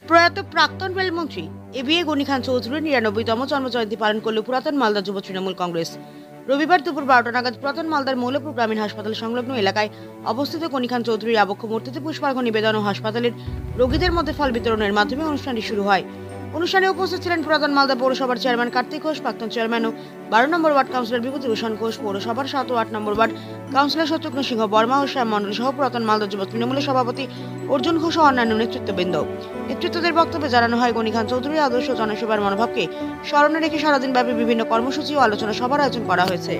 প্রয়াত প্রাক্তন রেলমন্ত্রী এবিএ গনি খান চৌধুরীর ৯৯তম জন্মজয়ন্তী পালন করল পুরাতন মালদা যুব তৃণমূল কংগ্রেস। রবিবার দুপুর ১২টা নাগাদ পুরাতন মালদার মৌলপুর গ্রামীণ হাসপাতাল সংলগ্ন এলাকায় অবস্থিত গনি খান চৌধুরীর আবক্ষ মূর্তিতে পুষ্পার্ঘ্য নিবেদন ও হাসপাতালের রোগীদের মধ্যে ফল বিতরণের মাধ্যমে অনুষ্ঠানটি শুরু হয়। অনুষ্ঠানে উপস্থিত ছিলেন পুরাতন মালদা পৌরসভার চেয়ারম্যান কার্তিক ঘোষ, প্রাক্তন চেয়ারম্যান ও ১২ নম্বর ওয়ার্ড কাউন্সিলর বিভূতিভূষণ ঘোষ, পৌরসভার ৭ ও ৮ নম্বর ওয়ার্ড কাউন্সিলর শত্রুঘ্ন সিংহ বর্মা ও শ্যাম মণ্ডল সহ পুরাতন মালদা যুব তৃণমূলের সভাপতি অর্জুন ঘোষ ও অন্যান্য নেতৃত্ববৃন্দ। নেতৃত্বদের বক্তব্যে জানানো হয়, গনি খান চৌধুরীর আদর্শ জনসেবার মনোভাবকে স্মরণে রেখে সারাদিনব্যাপী বিভিন্ন কর্মসূচি ও আলোচনা সভার আয়োজন করা হয়েছে।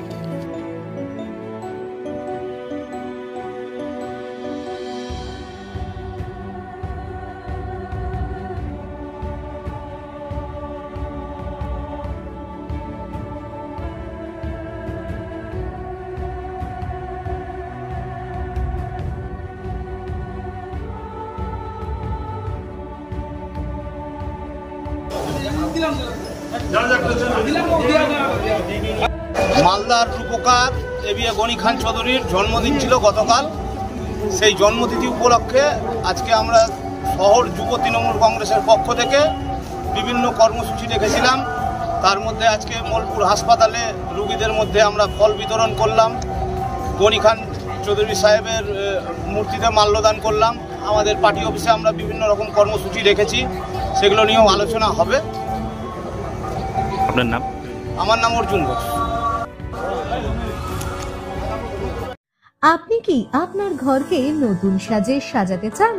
মালদার রূপকার এবিএ গনি খান চৌধুরীর জন্মদিন ছিল গতকাল। সেই জন্মতিথি উপলক্ষে আজকে আমরা শহর যুব তৃণমূল কংগ্রেসের পক্ষ থেকে বিভিন্ন কর্মসূচি রেখেছিলাম। তার মধ্যে আজকে মৌলপুর হাসপাতালে রোগীদের মধ্যে আমরা ফল বিতরণ করলাম, গনি খান চৌধুরী সাহেবের মূর্তিতে মাল্যদান করলাম। আমাদের পার্টি অফিসে আমরা বিভিন্ন রকম কর্মসূচি রেখেছি, সেগুলো নিয়েও আলোচনা হবে। আপনার নাম? আমার নাম অর্জুন ঘোষ। আপনি কি আপনার ঘরকে নতুন সাজে সাজাতে চান?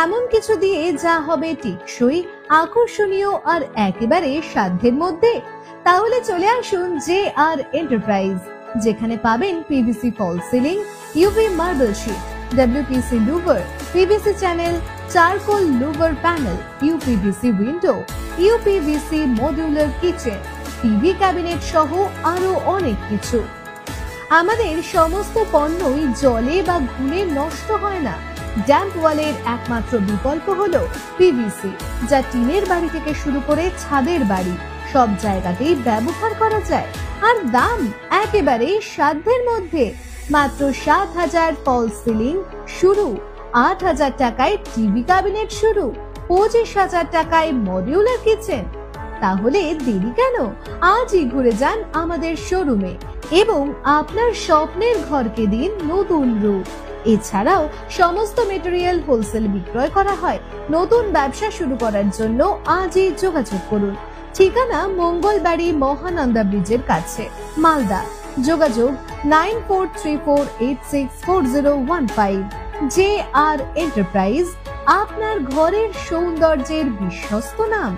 এমন কিছু দিয়ে যা হবে টেকসই, আকর্ষণীয় আর একেবারে সাধ্যের মধ্যে? তাহলে চলে আসুন JR এন্টারপ্রাইজ, যেখানে পাবেন PVC fall ceiling, UV marble sheet, WPC louvre, PVC channel, charcoal louvre panel, UPVC window, UPVC modular kitchen, TV cabinet সহ আরো অনেক কিছু। আমাদের সমস্ত পণ্যই জলে বা ঘুলে নষ্ট হয় না। ড্যাম্প ওয়ালের একমাত্র বিকল্প হলো পিভিসি, যা টিনের বাড়ি থেকে শুরু করে ছাদের বাড়ি সব জায়গাতেই ব্যবহার করা যায়। আর দাম একেবারে সাধ্যের মধ্যে, মাত্র ৭,০০০ ফল সিলিং শুরু, ৮,০০০ টাকায় টিভি ক্যাবিনেট শুরু, ২৫,০০০ টাকায় মডিউলার কিচেন। তাহলে দেরি কেন? আজই ঘুরে যান আমাদের শোরুমে এবং আপনার স্বপ্নের ঘরকে দিন নতুন রূপ। এছাড়াও সমস্ত মেটেরিয়াল হোলসেল বিক্রয় করা হয়। নতুন ব্যবসা শুরু করার জন্য আজই যোগাযোগ করুন। ঠিকানা মঙ্গলবাড়ি মহানন্দা ব্রিজের কাছে, মালদা। যোগাযোগ 9434864015। JR এন্টারপ্রাইজ, আপনার ঘরের সৌন্দর্যের বিশ্বস্ত নাম।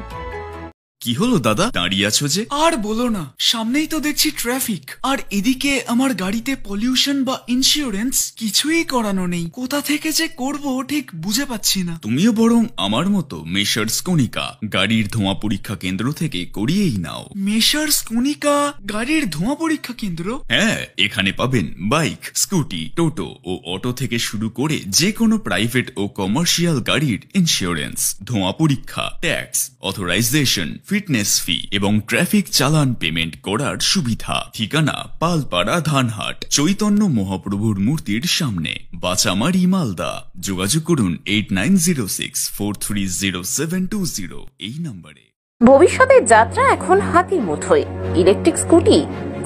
কি হলো দাদা, দাঁড়িয়ে আছো যে? আর বলো না, সামনেই তো দেখছি ট্রাফিক, আর এদিকে আমার গাড়িতে পলিউশন বা ইন্স্যুরেন্স কিছুই করানো নেই। কোথা থেকে যে করব ঠিক বুঝে পাচ্ছি না। তুমিও বরং আমার মতো মেসার্স কনিকা গাড়ির ধোঁয়া পরীক্ষা কেন্দ্র থেকে করিয়েই নাও। মেসার্স কনিকা গাড়ির ধোঁয়া পরীক্ষা কেন্দ্র? হ্যাঁ, এখানে পাবেন বাইক, স্কুটি, টোটো ও অটো থেকে শুরু করে যে কোনো প্রাইভেট ও কমার্শিয়াল গাড়ির ইন্স্যুরেন্স, ধোঁয়া পরীক্ষা, ট্যাক্স, অথরাইজেশন, ফিটনেস ফি এবং ট্রাফিক চালান পেমেন্ট করার সুবিধা। ঠিকানা পালপাড়া ধানহাট, চৈতন্য মহাপ্রভুর মূর্তির সামনে, বাচামারি, মালদা। যোগাযোগ করুন 8906430720 এই নম্বরে। ভবিষ্যতের যাত্রা এখন হাতির মুঠোয়। ইলেকট্রিক স্কুটি,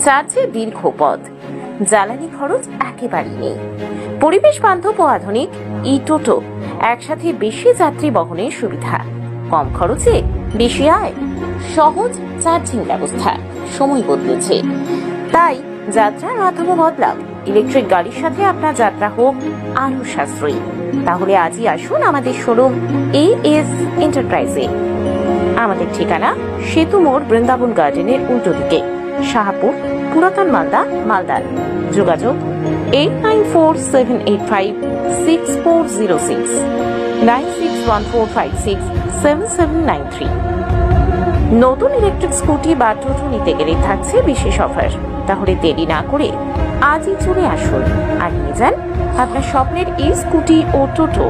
চার্জে দীর্ঘ পথ, জ্বালানি খরচ একেবারেই নেই। পরিবেশ বান্ধব ও আধুনিক টোটো, একসাথে বেশি যাত্রী বহনের সুবিধা, কম খরচে বেশি আয়, সহজ চার্জিং ব্যবস্থা। সময় বদলেছে, তাই যাত্রার মাধ্যমে বদলাও। ইলেকট্রিক গাড়ির সাথে আপনার যাত্রা হোক আরো সাশ্রয়ী। তাহলে আজই আসুন আমাদের শোরুম AS এন্টারপ্রাইজে। আমাদের ঠিকানা সেতু মোড়, বৃন্দাবন গার্ডেনের উল্টো দিকে, শাহপুর, পুরাতন মালদা, মালদার। যোগাযোগ 8947856406, 9614567793। নতুন ইলেকট্রিক স্কুটি বা টোটো নিতে গেলে থাকছে বিশেষ অফার। তাহলে দেরি না করে আজই চলে আসুন আর নিয়ে যান আপনার স্বপ্নের এই স্কুটি ও টোটো।